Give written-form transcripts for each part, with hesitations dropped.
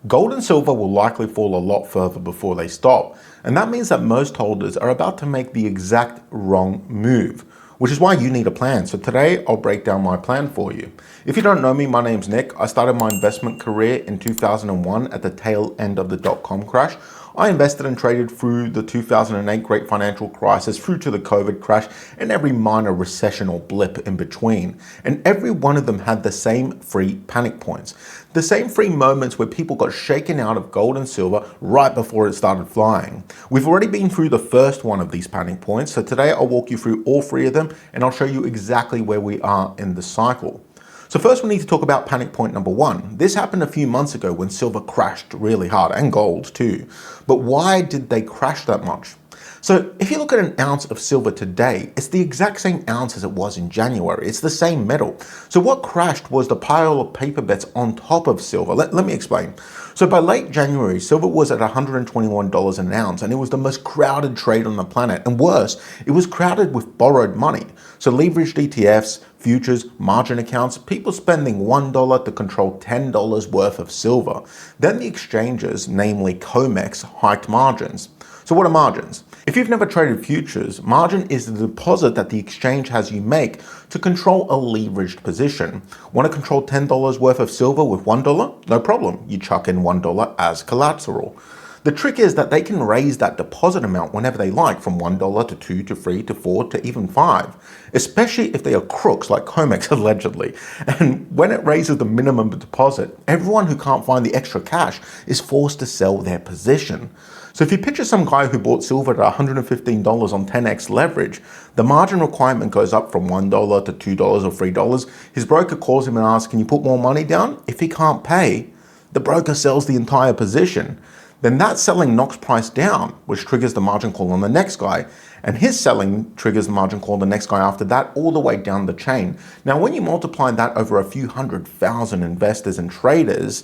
Gold and silver will likely fall a lot further before they stop, and that means that most holders are about to make the exact wrong move, which is why you need a plan. So today I'll break down my plan for you. If you don't know me, my name's Nick. I started my investment career in 2001 at the tail end of the dot-com crash. I invested and traded through the 2008 great financial crisis, through to the COVID crash, and every minor recession or blip in between. And every one of them had the same three panic points. The same three moments where people got shaken out of gold and silver right before it started flying. We've already been through the first one of these panic points, so today I'll walk you through all three of them and I'll show you exactly where we are in the cycle. So first we need to talk about panic point number one. This happened a few months ago when silver crashed really hard, and gold too. But why did they crash that much? So if you look at an ounce of silver today, it's the exact same ounce as it was in January. It's the same metal. So what crashed was the pile of paper bets on top of silver. Let me explain. So by late January, silver was at $121 an ounce, and it was the most crowded trade on the planet. And worse, it was crowded with borrowed money. So leveraged ETFs, futures, margin accounts, people spending $1 to control $10 worth of silver. Then the exchanges, namely Comex, hiked margins. So what are margins? If you've never traded futures, margin is the deposit that the exchange has you make to control a leveraged position. Want to control $10 worth of silver with $1? No problem. You chuck in $1 as collateral. The trick is that they can raise that deposit amount whenever they like, from $1 to $2 to $3 to $4 to even $5, especially if they are crooks like Comex allegedly. And when it raises the minimum deposit, everyone who can't find the extra cash is forced to sell their position. So if you picture some guy who bought silver at $115 on 10x leverage, the margin requirement goes up from $1 to $2 or $3. His broker calls him and asks, can you put more money down? If he can't pay, the broker sells the entire position. Then that selling knocks price down, which triggers the margin call on the next guy. And his selling triggers the margin call on the next guy after that, all the way down the chain. Now, when you multiply that over a few 100,000 investors and traders,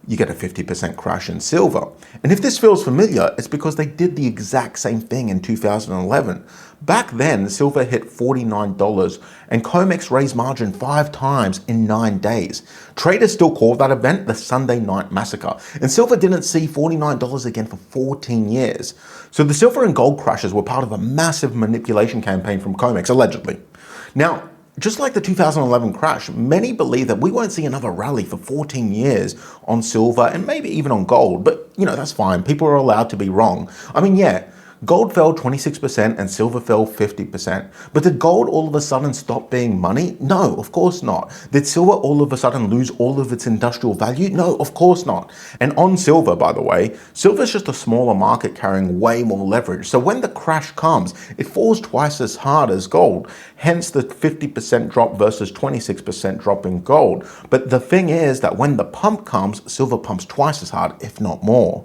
you get a 50% crash in silver. And if this feels familiar, it's because they did the exact same thing in 2011. Back then, silver hit $49 and Comex raised margin 5 times in 9 days. Traders still call that event the Sunday Night Massacre. And silver didn't see $49 again for 14 years. So the silver and gold crashes were part of a massive manipulation campaign from Comex, allegedly. Now, just like the 2011 crash, many believe that we won't see another rally for 14 years on silver and maybe even on gold, but that's fine. People are allowed to be wrong. I mean, yeah, gold fell 26% and silver fell 50%. But did gold all of a sudden stop being money? No, of course not. Did silver all of a sudden lose all of its industrial value? No, of course not. And on silver, by the way, silver is just a smaller market carrying way more leverage. So when the crash comes, it falls twice as hard as gold. Hence the 50% drop versus 26% drop in gold. But the thing is that when the pump comes, silver pumps twice as hard, if not more.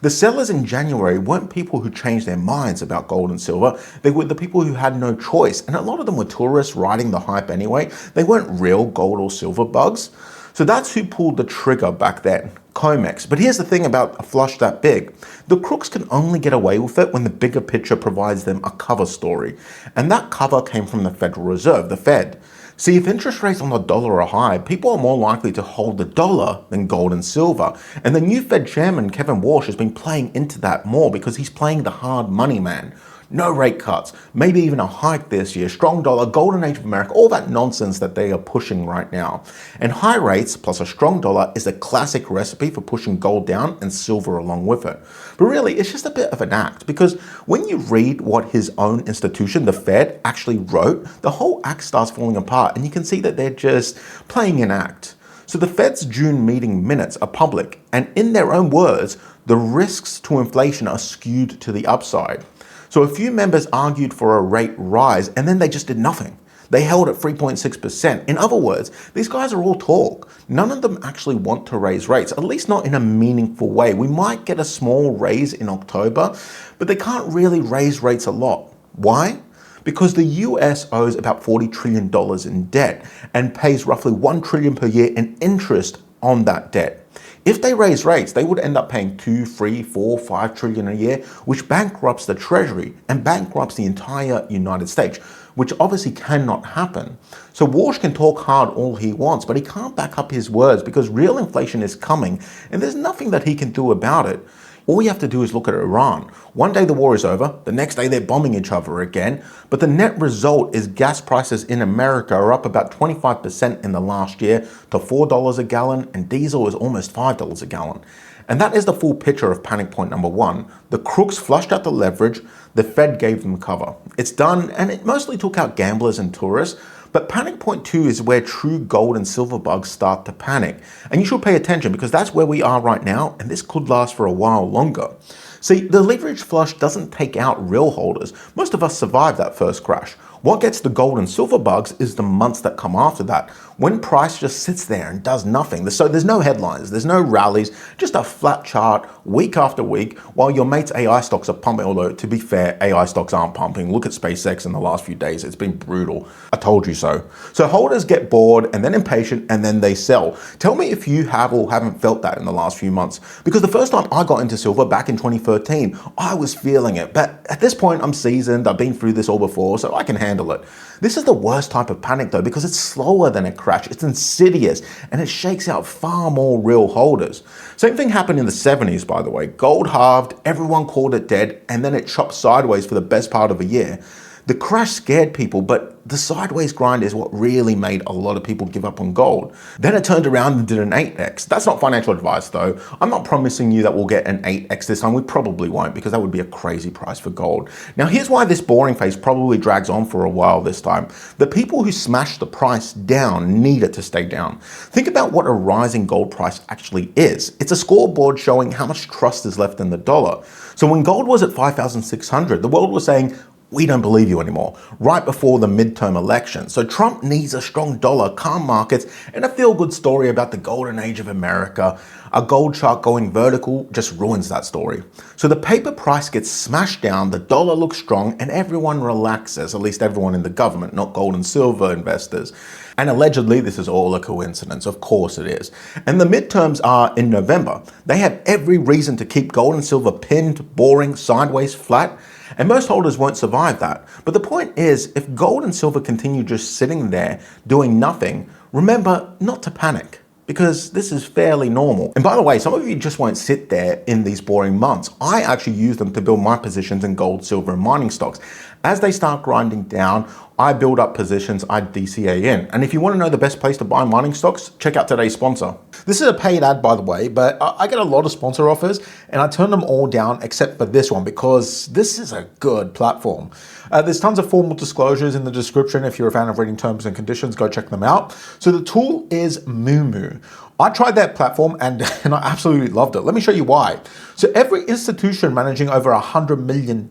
The sellers in January weren't people who changed their minds about gold and silver. They were the people who had no choice. And a lot of them were tourists riding the hype anyway. They weren't real gold or silver bugs. So that's who pulled the trigger back then, Comex. But here's the thing about a flush that big. The crooks can only get away with it when the bigger picture provides them a cover story. And that cover came from the Federal Reserve, the Fed. See, if interest rates on the dollar are high, people are more likely to hold the dollar than gold and silver. And the new Fed chairman, Kevin Warsh, has been playing into that more because he's playing the hard money man. No rate cuts, maybe even a hike this year, strong dollar, golden age of America, all that nonsense that they are pushing right now. And high rates plus a strong dollar is a classic recipe for pushing gold down and silver along with it. But really, it's just a bit of an act, because when you read what his own institution, the Fed, actually wrote, the whole act starts falling apart and you can see that they're just playing an act. So the Fed's June meeting minutes are public, and in their own words, the risks to inflation are skewed to the upside. So a few members argued for a rate rise and then they just did nothing. They held at 3.6%. In other words, these guys are all talk. None of them actually want to raise rates, at least not in a meaningful way. We might get a small raise in October, but they can't really raise rates a lot. Why? Because the US owes about $40 trillion in debt and pays roughly $1 trillion per year in interest on that debt. If they raise rates, they would end up paying 2, 3, 4, 5 trillion a year, which bankrupts the Treasury and bankrupts the entire United States, which obviously cannot happen. So Warsh can talk hard all he wants, but he can't back up his words because real inflation is coming and there's nothing that he can do about it. All you have to do is look at Iran. One day the war is over, the next day they're bombing each other again, but the net result is gas prices in America are up about 25% in the last year to $4 a gallon, and diesel is almost $5 a gallon. And that is the full picture of panic point number one. The crooks flushed out the leverage, the Fed gave them cover. It's done, and it mostly took out gamblers and tourists. But panic point two is where true gold and silver bugs start to panic. And you should pay attention because that's where we are right now, and this could last for a while longer. See, the leverage flush doesn't take out real holders. Most of us survive that first crash. What gets the gold and silver bugs is the months that come after that, when price just sits there and does nothing. So there's no headlines, there's no rallies, just a flat chart week after week while your mates' AI stocks are pumping. Although, to be fair, AI stocks aren't pumping. Look at SpaceX in the last few days. It's been brutal. I told you so. So holders get bored and then impatient and then they sell. Tell me if you have or haven't felt that in the last few months. Because the first time I got into silver back in 2013, I was feeling it. But at this point, I'm seasoned. I've been through this all before, so I can handle it. This is the worst type of panic though, because it's slower than a crash, it's insidious, and it shakes out far more real holders. Same thing happened in the 70s, by the way. Gold halved, everyone called it dead, and then it chopped sideways for the best part of a year. The crash scared people, but the sideways grind is what really made a lot of people give up on gold. Then it turned around and did an 8x. That's not financial advice though. I'm not promising you that we'll get an 8x this time. We probably won't, because that would be a crazy price for gold. Now here's why this boring phase probably drags on for a while this time. The people who smashed the price down need it to stay down. Think about what a rising gold price actually is. It's a scoreboard showing how much trust is left in the dollar. So when gold was at 5,600, the world was saying, we don't believe you anymore, right before the midterm election. So Trump needs a strong dollar, calm markets, and a feel-good story about the golden age of America. A gold chart going vertical just ruins that story. So the paper price gets smashed down, the dollar looks strong, and everyone relaxes, at least everyone in the government, not gold and silver investors. And allegedly, this is all a coincidence. Of course it is. And the midterms are in November. They have every reason to keep gold and silver pinned, boring, sideways, flat. And most holders won't survive that. But the point is, if gold and silver continue just sitting there doing nothing, remember not to panic, because this is fairly normal. And by the way, some of you just won't sit there in these boring months. I actually use them to build my positions in gold, silver, and mining stocks. As they start grinding down, I build up positions I DCA in. And if you want to know the best place to buy mining stocks, check out today's sponsor. This is a paid ad, by the way, but I get a lot of sponsor offers and I turn them all down except for this one, because this is a good platform. There's tons of formal disclosures in the description. If you're a fan of reading terms and conditions, go check them out. So the tool is Moomoo. I tried that platform and I absolutely loved it. Let me show you why. So every institution managing over $100 million,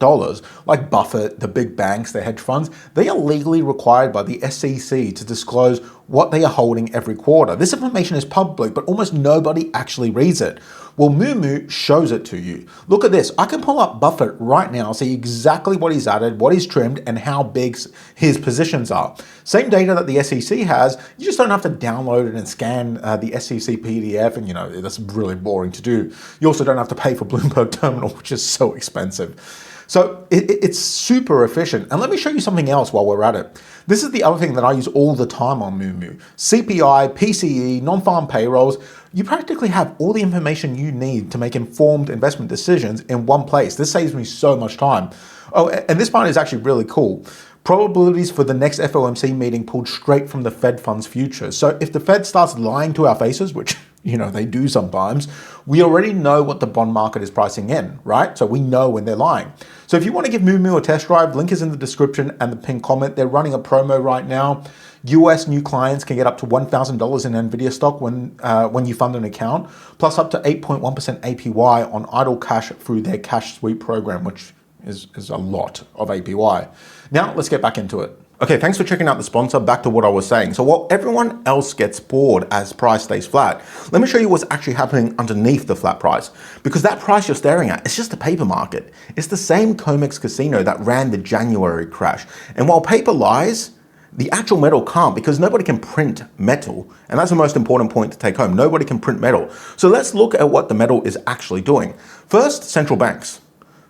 like Buffett, the big banks, the hedge funds, they are legally required by the SEC to disclose what they are holding every quarter. This information is public, but almost nobody actually reads it. Well, Moomoo shows it to you. Look at this. I can pull up Buffett right now, see exactly what he's added, what he's trimmed, and how big his positions are. Same data that the SEC has. You just don't have to download it and scan the SEC PDF, and that's really boring to do. You also don't have to pay for Bloomberg Terminal, which is so expensive. So it's super efficient. And let me show you something else while we're at it. This is the other thing that I use all the time on Moomoo. CPI, PCE, non-farm payrolls. You practically have all the information you need to make informed investment decisions in one place. This saves me so much time. Oh, and this part is actually really cool. Probabilities for the next FOMC meeting pulled straight from the Fed funds futures. So if the Fed starts lying to our faces, which they do sometimes, we already know what the bond market is pricing in, right? So we know when they're lying. So if you want to give Moomoo a test drive, link is in the description and the pinned comment. They're running a promo right now. US new clients can get up to $1,000 in NVIDIA stock when you fund an account, plus up to 8.1% APY on idle cash through their cash sweep program, which is a lot of APY. Now let's get back into it. Okay, thanks for checking out the sponsor. Back to what I was saying. So while everyone else gets bored as price stays flat, let me show you what's actually happening underneath the flat price. Because that price you're staring at, it's just a paper market. It's the same Comex casino that ran the January crash. And while paper lies, the actual metal can't, because nobody can print metal. And that's the most important point to take home. Nobody can print metal. So let's look at what the metal is actually doing. First, central banks.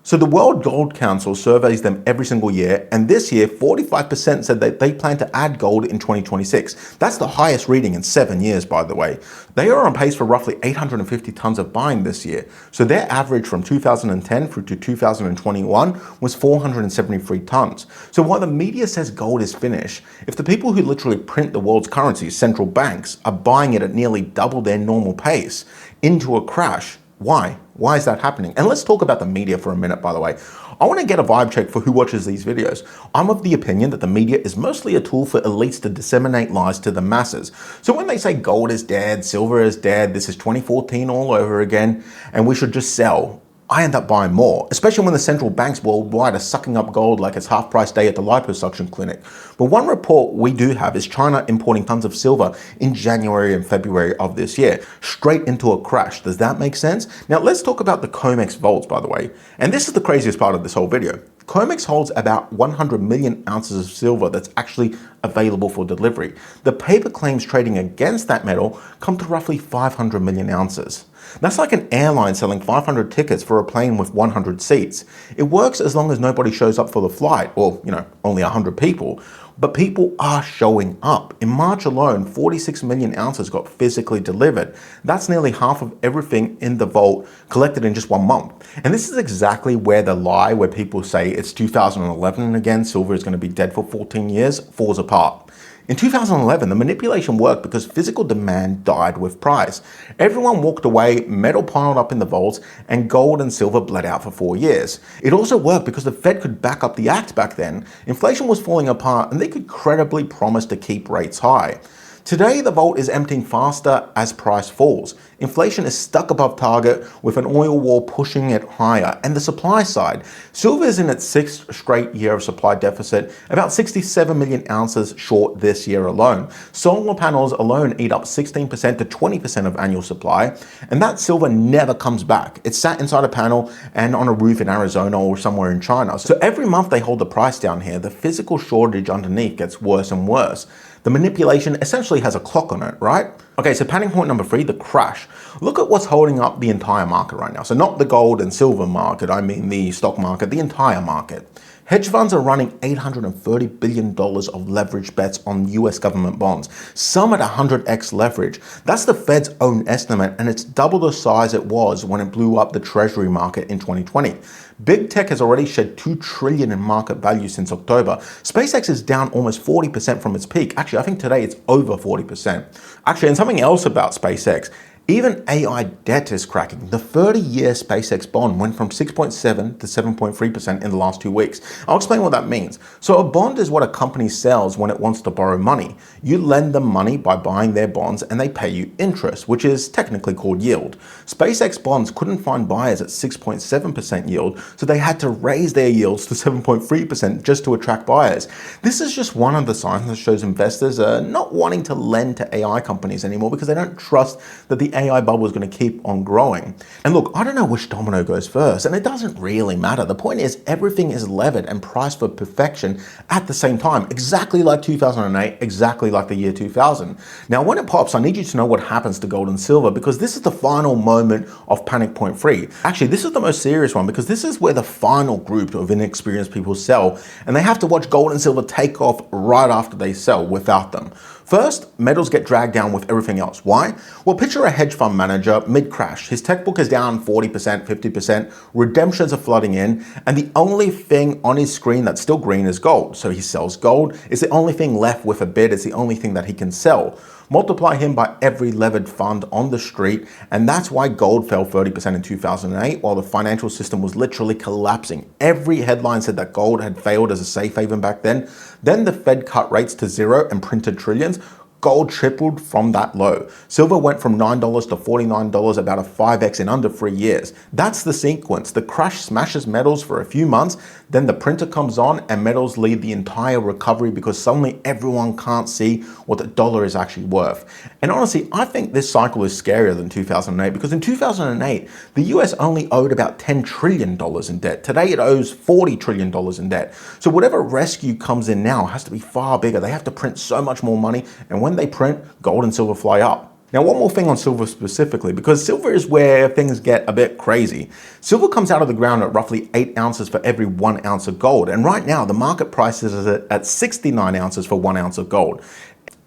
So the World Gold Council surveys them every single year, and this year 45% said that they plan to add gold in 2026. That's the highest reading in 7 years, by the way. They are on pace for roughly 850 tons of buying this year. So their average from 2010 through to 2021 was 473 tons. So while the media says gold is finished, if the people who literally print the world's currencies, central banks, are buying it at nearly double their normal pace into a crash, why? Why is that happening? And let's talk about the media for a minute, by the way. I want to get a vibe check for who watches these videos. I'm of the opinion that the media is mostly a tool for elites to disseminate lies to the masses. So when they say gold is dead, silver is dead, this is 2014 all over again, and we should just sell, I end up buying more, especially when the central banks worldwide are sucking up gold like it's half price day at the liposuction clinic. But one report we do have is China importing tons of silver in January and February of this year, straight into a crash. Does that make sense? Now let's talk about the Comex vaults, by the way. And this is the craziest part of this whole video. Comex holds about 100 million ounces of silver that's actually available for delivery. The paper claims trading against that metal come to roughly 500 million ounces. That's like an airline selling 500 tickets for a plane with 100 seats. It works as long as nobody shows up for the flight, or, only 100 people. But people are showing up. In March alone, 46 million ounces got physically delivered. That's nearly half of everything in the vault collected in just 1 month. And this is exactly where the lie, where people say it's 2011 and again, silver is going to be dead for 14 years, falls apart. In 2011, the manipulation worked because physical demand died with price. Everyone walked away, metal piled up in the vaults, and gold and silver bled out for 4 years. It also worked because the Fed could back up the act back then. Inflation was falling apart, and they could credibly promise to keep rates high. Today, the vault is emptying faster as price falls. Inflation is stuck above target with an oil war pushing it higher. And the supply side, silver is in its 6th straight year of supply deficit, about 67 million ounces short this year alone. Solar panels alone eat up 16% to 20% of annual supply, and that silver never comes back. It's sat inside a panel and on a roof in Arizona or somewhere in China. So every month they hold the price down here, the physical shortage underneath gets worse and worse. The manipulation essentially has a clock on it, right? Okay, so panic point number 3, the crash. Look at what's holding up the entire market right now. So not the gold and silver market, I mean the stock market, the entire market. Hedge funds are running $830 billion of leveraged bets on US government bonds, some at 100x leverage. That's the Fed's own estimate, and it's double the size it was when it blew up the treasury market in 2020. Big tech has already shed $2 trillion in market value since October. SpaceX is down almost 40% from its peak. Actually, I think today it's over 40%. Actually, and something else about SpaceX, even AI debt is cracking. The 30-year SpaceX bond went from 6.7 to 7.3% in the last 2 weeks. I'll explain what that means. So a bond is what a company sells when it wants to borrow money. You lend them money by buying their bonds and they pay you interest, which is technically called yield. SpaceX bonds couldn't find buyers at 6.7% yield, so they had to raise their yields to 7.3% just to attract buyers. This is just one of the signs that shows investors are not wanting to lend to AI companies anymore because they don't trust that the AI bubble is going to keep on growing. And look, I don't know which domino goes first, and it doesn't really matter. The point is everything is levered and priced for perfection at the same time, exactly like 2008, exactly like the year 2000. Now, when it pops, I need you to know what happens to gold and silver because this is the final moment of panic point 3. Actually, this is the most serious one because this is where the final group of inexperienced people sell, and they have to watch gold and silver take off right after they sell without them. First, metals get dragged down with everything else. Why? Well, picture a hedge fund manager mid-crash. His tech book is down 40%, 50%, redemptions are flooding in, and the only thing on his screen that's still green is gold. So he sells gold. It's the only thing left with a bid. It's the only thing that he can sell. Multiply him by every levered fund on the street, and that's why gold fell 30% in 2008 while the financial system was literally collapsing. Every headline said that gold had failed as a safe haven back then. Then the Fed cut rates to 0 and printed trillions. Gold tripled from that low. Silver went from $9 to $49, about a 5x in under 3 years. That's the sequence. The crash smashes metals for a few months, then the printer comes on and metals lead the entire recovery because suddenly everyone can't see what the dollar is actually worth. And honestly, I think this cycle is scarier than 2008 because in 2008, the US only owed about $10 trillion in debt. Today it owes $40 trillion in debt. So whatever rescue comes in now has to be far bigger. They have to print so much more money, and when they print, gold and silver fly up. Now, one more thing on silver specifically, because silver is where things get a bit crazy. Silver comes out of the ground at roughly 8 ounces for every 1 ounce of gold. And right now, the market price is at 69 ounces for 1 ounce of gold.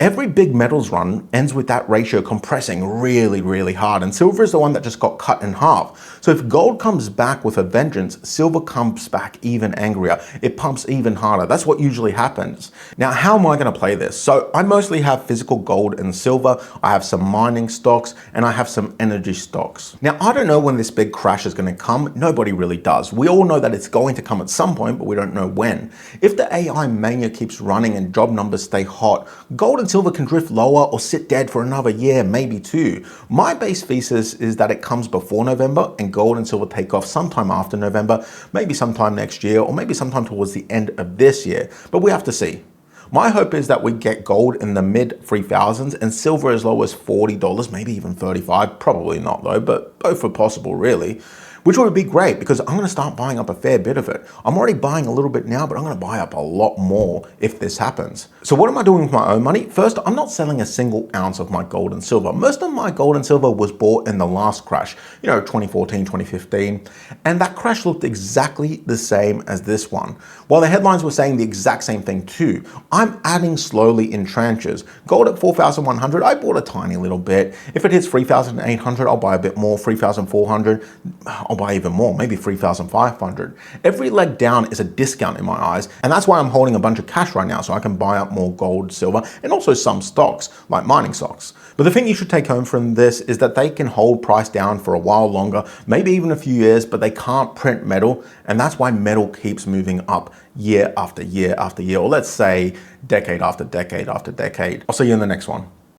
Every big metals run ends with that ratio compressing really, really hard, and silver is the one that just got cut in half. So if gold comes back with a vengeance, silver comes back even angrier. It pumps even harder. That's what usually happens. Now, how am I going to play this? So I mostly have physical gold and silver. I have some mining stocks, and I have some energy stocks. Now, I don't know when this big crash is going to come. Nobody really does. We all know that it's going to come at some point, but we don't know when. If the AI mania keeps running and job numbers stay hot, gold and silver can drift lower or sit dead for another year, maybe two. My base thesis is that it comes before November and gold and silver take off sometime after November, maybe sometime next year, or maybe sometime towards the end of this year, but we have to see. My hope is that we get gold in the mid 3000s and silver as low as $40, maybe even 35, probably not though, but both are possible really. Which would be great because I'm going to start buying up a fair bit of it. I'm already buying a little bit now, but I'm going to buy up a lot more if this happens. So what am I doing with my own money? First, I'm not selling a single ounce of my gold and silver. Most of my gold and silver was bought in the last crash, 2014, 2015. And that crash looked exactly the same as this one. While the headlines were saying the exact same thing too, I'm adding slowly in tranches. Gold at 4,100, I bought a tiny little bit. If it hits 3,800, I'll buy a bit more. 3,400, I'll buy even more, maybe 3,500. Every leg down is a discount in my eyes, and that's why I'm holding a bunch of cash right now so I can buy up more gold, silver, and also some stocks, like mining stocks. But the thing you should take home from this is that they can hold price down for a while longer, maybe even a few years, but they can't print metal, and that's why metal keeps moving up year after year after year, or let's say decade after decade after decade. I'll see you in the next one.